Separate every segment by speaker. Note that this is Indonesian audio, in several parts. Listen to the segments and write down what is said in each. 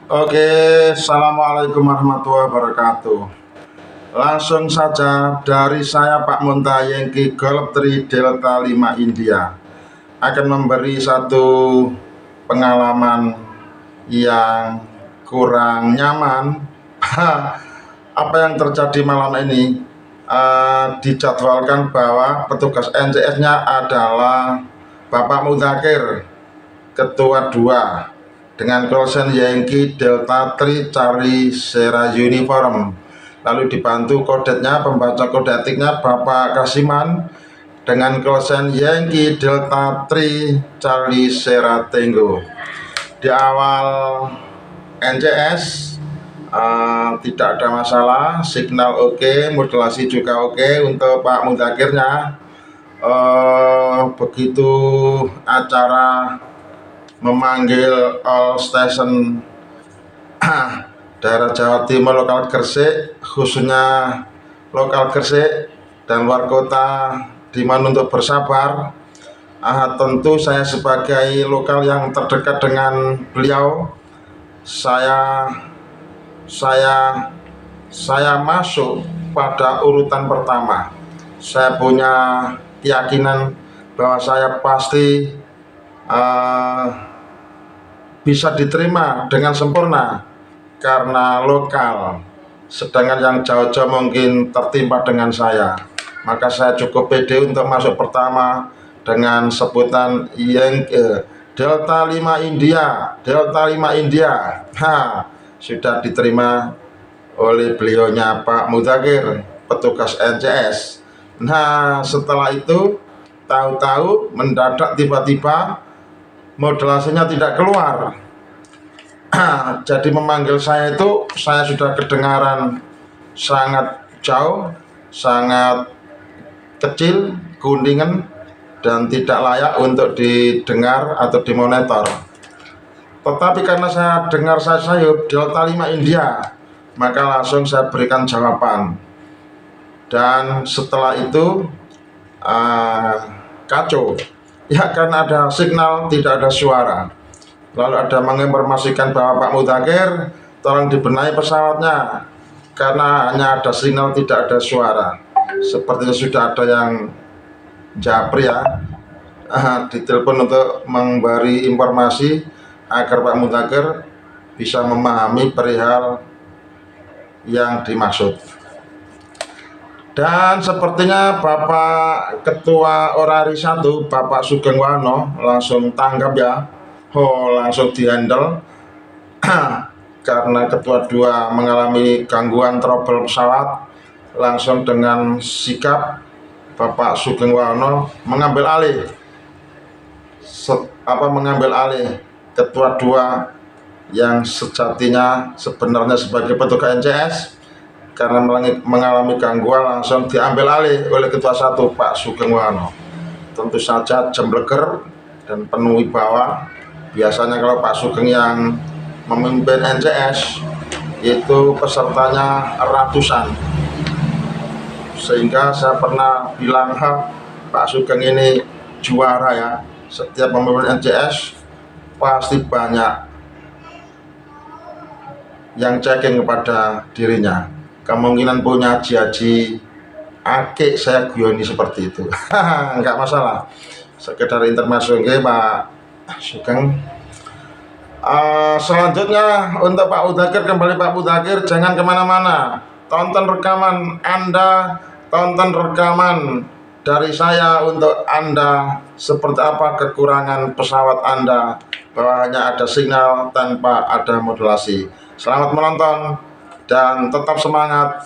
Speaker 1: Oke, assalamualaikum warahmatullahi wabarakatuh. Langsung saja dari saya Pak Munta Yankee Golf 3 Delta 5 India akan memberi satu pengalaman yang kurang nyaman. Apa yang terjadi malam ini? Dijadwalkan bahwa petugas NCS-nya adalah Bapak Mudakir, Ketua 2, dengan call Yankee Delta 3 Charlie Sierra Uniform. Lalu dibantu kodetnya, pembaca kode etiknya Bapak Kasiman dengan call Yankee Delta 3 Charlie Sierra Tango. Di awal NCS tidak ada masalah, signal oke, modulasi juga oke untuk Pak Mudakirnya. Begitu acara memanggil all station daerah Jawa Timur lokal Gresik, khususnya lokal Gresik dan luar kota, dimohon untuk bersabar. Tentu saya sebagai lokal yang terdekat dengan beliau, saya masuk pada urutan pertama. Saya punya keyakinan bahwa saya pasti bisa diterima dengan sempurna karena lokal, sedangkan yang jauh-jauh mungkin tertimpa dengan saya. Maka saya cukup pede untuk masuk pertama dengan sebutan Delta 5 India, Delta 5 India. Sudah diterima oleh beliaunya Pak Mudakir, petugas NCS. Nah, setelah itu tahu-tahu mendadak tiba-tiba modulasinya tidak keluar. Jadi memanggil saya itu, saya sudah kedengaran sangat jauh, sangat kecil, kuningan, dan tidak layak untuk didengar atau dimonitor. Tetapi karena saya dengar saya sayup Delta 5 India, maka langsung saya berikan jawaban. Dan setelah itu kacau ya, karena ada signal tidak ada suara. Lalu ada menginformasikan bahwa Pak Mudakir tolong dibenahi pesawatnya karena hanya ada signal tidak ada suara. Sepertinya sudah ada yang japri ya, ditelepon untuk memberi informasi agar Pak Mudakir bisa memahami perihal yang dimaksud. Dan sepertinya Bapak Ketua Orari 1, Bapak Sugeng Wano, langsung tanggap ya, langsung dihandle. Karena Ketua 2 mengalami gangguan trouble pesawat, langsung dengan sigap Bapak Sugeng Wano mengambil alih Ketua 2 yang sejatinya sebenarnya sebagai petugas NCS. Karena mengalami gangguan langsung diambil alih oleh Ketua 1 Pak Sugeng Wano. Tentu saja jembleger dan penuh wibawa. Biasanya kalau Pak Sugeng yang memimpin NCS itu pesertanya ratusan, sehingga saya pernah bilang Pak Sugeng ini juara ya. Setiap memimpin NCS pasti banyak yang checking kepada dirinya. Kemungkinan punya haji akik saya guyoni seperti itu. Enggak masalah, sekedar informasi Pak Sugeng. Selanjutnya untuk Pak Mudakir, kembali Pak Mudakir, jangan kemana-mana, tonton rekaman Anda, tonton rekaman dari saya untuk Anda seperti apa kekurangan pesawat Anda, bahwa hanya ada signal tanpa ada modulasi. Selamat menonton dan tetap semangat.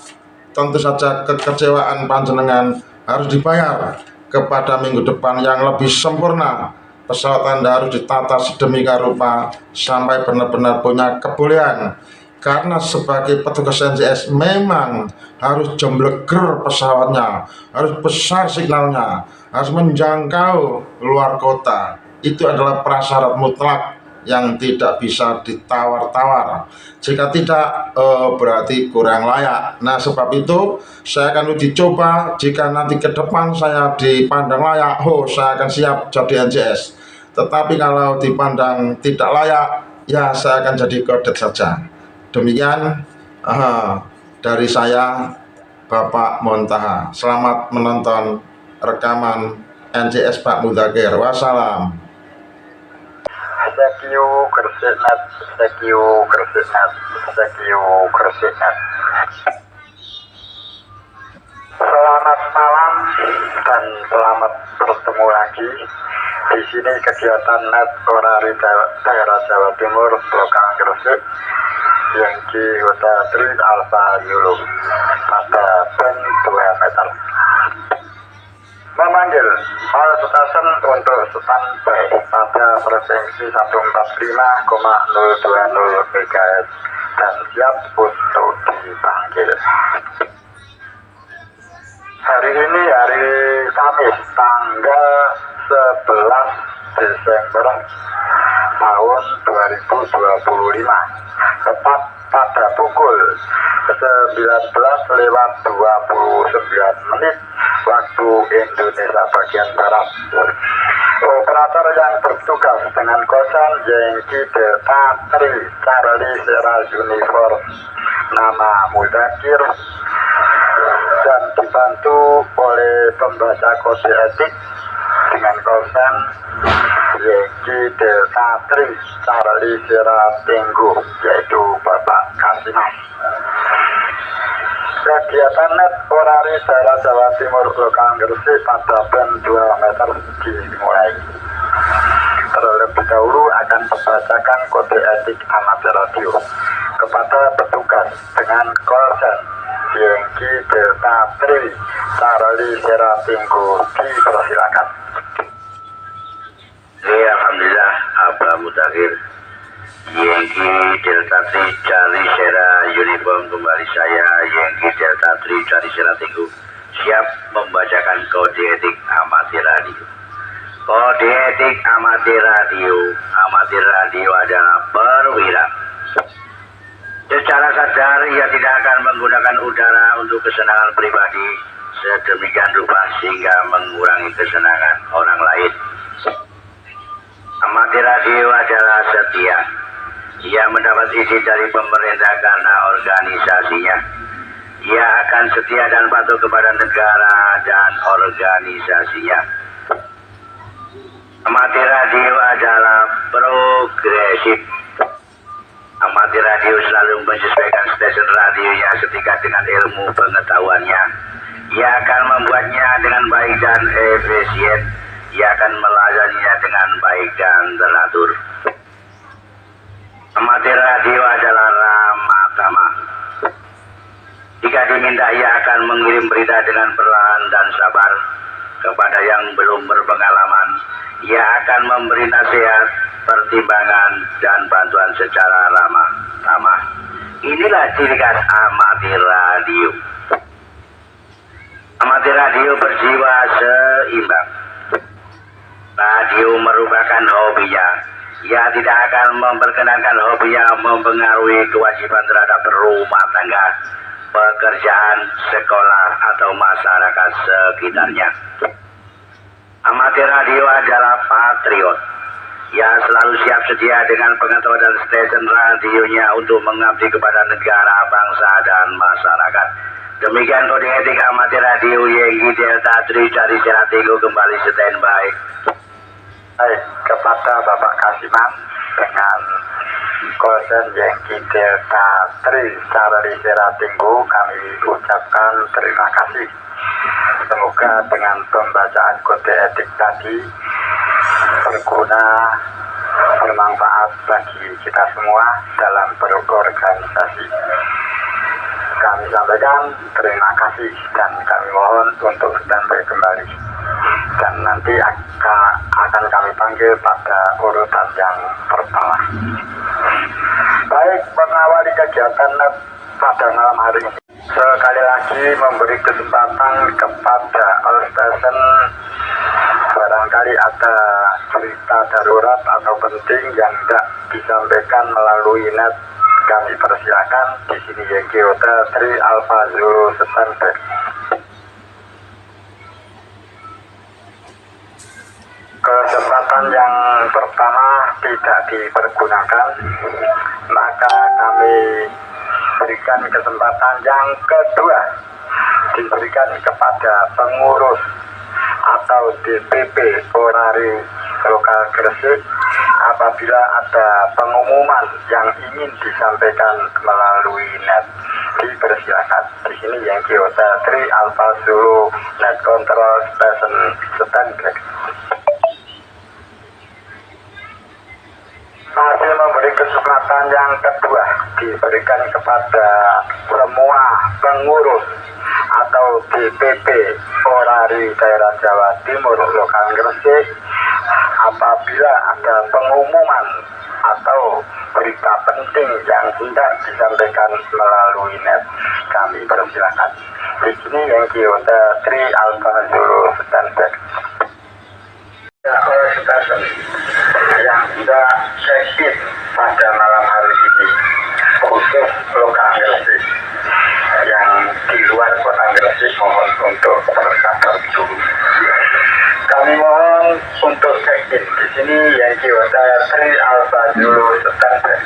Speaker 1: Tentu saja kekecewaan panjenengan harus dibayar kepada minggu depan yang lebih sempurna. Pesawat Anda harus ditata sedemikian rupa sampai benar-benar punya kebolehan. Karena sebagai petugas NCS memang harus jembleger pesawatnya, harus besar signalnya, harus menjangkau luar kota. Itu adalah prasyarat mutlak yang tidak bisa ditawar-tawar. Jika tidak, berarti kurang layak. Nah, sebab itu saya akan uji coba. Jika nanti ke depan saya dipandang layak, saya akan siap jadi NCS. Tetapi kalau dipandang tidak layak, ya saya akan jadi kodet saja. Demikian dari saya, Bapak Montaha. Selamat menonton rekaman NCS Pak Mudzakhir. Wassalam.
Speaker 2: Sekiu Gresik.net, Sekiu Gresik.net, Sekiu Gresik.net. Selamat malam dan selamat bertemu lagi di sini kegiatan net Orari daerah Jawa Timur lokal Gresik yang di Hotel Tri Alfa Yulu pada band 2 meter memanggil all station untuk standby pada frekuensi 145,020 MHz dan siap untuk dipanggil. Hari ini hari Kamis tanggal 11 Desember tahun 2025, tepat pada pukul 19:29 waktu Indonesia bagian Barat. Operator yang bertugas dengan kosan Yankee Delta Tri Charlie Sierra Uniform nama Mudzakhir dan dibantu oleh pembaca kode etik dengan kosan Yankee Delta Tri Charlie Sierra Tenggu, yaitu Bapak Kasimas. Kegiatan net Orari daerah Jawa Timur lokal Gresik pada band 2 meter dimulai. Terlebih dahulu akan membacakan kode etik amatir radio kepada petugas dengan kosan Yankee Delta Tri Charlie Sierra Tenggu, dipersilakan.
Speaker 3: Alhamdulillah, Abah Mudzakhir Yankee Delta Tri Charlie Sierra Uniform, kembali saya Yankee Delta Tri Charlie Sierra Tenggu siap membacakan kode etik amatir radio. Kode etik amatir radio adalah perwira. Secara sadar ia tidak akan menggunakan udara untuk kesenangan pribadi sedemikian rupa sehingga mengurangi kesenangan orang lain. Amatir radio adalah setia. Ia mendapat izin dari pemerintah karena organisasinya. Ia akan setia dan patuh kepada negara dan organisasinya. Amatir radio adalah progresif. Amatir radio selalu menyesuaikan stasiun radionya setingkat dengan ilmu pengetahuannya. Ia akan membuatnya dengan baik dan efisien. Ia akan melayaninya dengan baik dan teratur. Amatir radio adalah ramah tamah. Jika diminta, ia akan mengirim berita dengan perlahan dan sabar. Kepada yang belum berpengalaman, ia akan memberi nasihat, pertimbangan, dan bantuan secara ramah tamah. Inilah ciri khas amatir radio. Amatir radio berjiwa seimbang. Radio merupakan hobinya. Ia tidak akan memperkenankan hobinya mempengaruhi kewajiban terhadap rumah tangga, pekerjaan, sekolah, atau masyarakat sekitarnya. Amatir radio adalah patriot. Ia selalu siap sedia dengan pengetahuan dan stasiun radionya untuk mengabdi kepada negara, bangsa, dan masyarakat. Demikian kode etik amatir radio Yankee Delta Tri Charlie Sierra Tenggu kembali standby.
Speaker 2: Baik, kepada Bapak Kasiman dengan kosan Yankee Delta Tri Charlie Sierra Tenggu kami ucapkan terima kasih. Semoga dengan pembacaan kode etik tadi berguna, bermanfaat bagi kita semua dalam berorganisasi. Kami sampaikan terima kasih dan kami mohon untuk standby kembali. Dan nanti akan kami panggil pada urutan yang pertama. Baik, mengawali kegiatan net pada malam hari ini, sekali lagi memberi kesempatan kepada all station, barangkali ada cerita darurat atau penting yang tidak disampaikan melalui net, kami persilakan. Di sini Yankee Hotel Tri Alfa Zulu standby. Kesempatan kesempatan yang pertama tidak dipergunakan, maka kami berikan kesempatan yang kedua diberikan kepada pengurus atau DPP Orari Lokal Gresik. Apabila ada pengumuman yang ingin disampaikan melalui net, dipersilakan. Di sini Yankee Hotel 3 Alpha Zulu Net Control Station Standby. Masih memberi kesempatan yang kedua diberikan kepada semua pengurus atau DPP Orari Daerah Jawa Timur Lokal Gresik. Apabila ada pengumuman atau berita penting yang tidak disampaikan melalui net, kami persilakan. Di sini Yankee Hotel 3 Alpha Zulu Standby. Station yang sudah check-in pada malam hari ini, khusus lokal Gresik. Yang di luar kota Gresik mohon untuk bersabar dulu. Kami mohon untuk check-in. Di sini Yankee Hotel 3 Alpha Zulu Standby.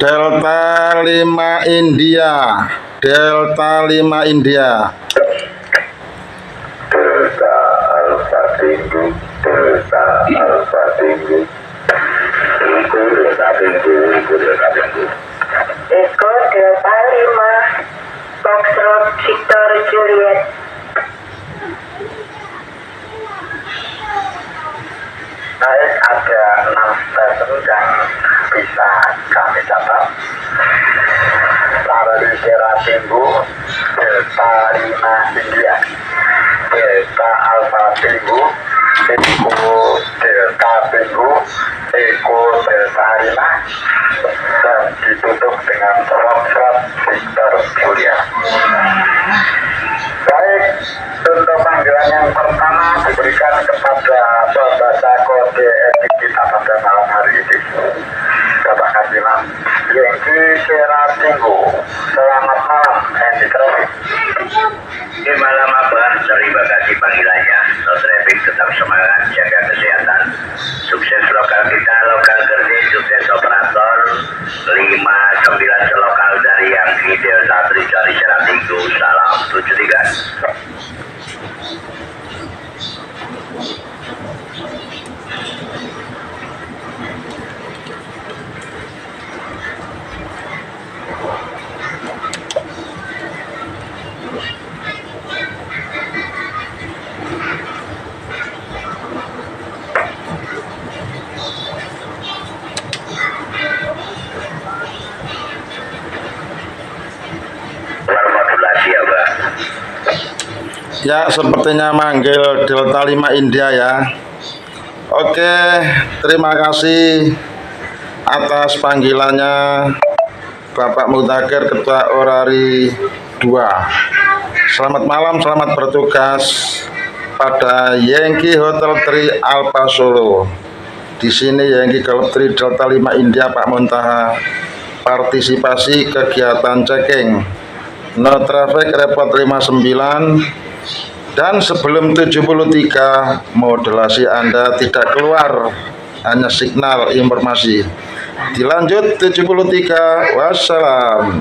Speaker 1: Delta 5 India. Delta 5 India.
Speaker 2: Delta Alpha Tinggi. Delta Alpha Tinggi. Eko Delta Tinggi. Eko Delta Tinggi. Eko Delta 5 Foxtrot Victor Juliet. Baik, ada 6 stesen yang bisa kami catat. Charlie Sierra Tinggu, Delta 5 India, Delta Alpha Tinggu, Eko Delta Tinggu, Eko Delta 5, dan ditutup dengan Foxtrot Victor Julia. Baik, untuk panggilan yang pertama diberikan kepada pembaca kode etik kita pada malam hari ini, Bapak Kasiman Yankee Sierra Tinggu. Selamat malam, Andy Traffic.
Speaker 3: Di malam apa? Terima kasih panggilannya. No traffic, tetap semangat, jaga kesehatan. Sukses lokal kita, lokal Gresik, sukses operator 59 selokal dari Yankee Delta 3 dari Sierra Tinggu. Salam 73.
Speaker 1: Ya, sepertinya manggil Delta 5 India ya. Oke, terima kasih atas panggilannya Bapak Mudzakkir, Ketua Orari 2. Selamat malam, selamat bertugas pada Yankee Hotel 3 Alpha Solo. Di sini Yankee Club 3 Delta 5 India Pak Muntaha. Partisipasi kegiatan checking. No traffic report 59. Dan sebelum 73, modulasi Anda tidak keluar, hanya signal informasi. Dilanjut 73, wassalam.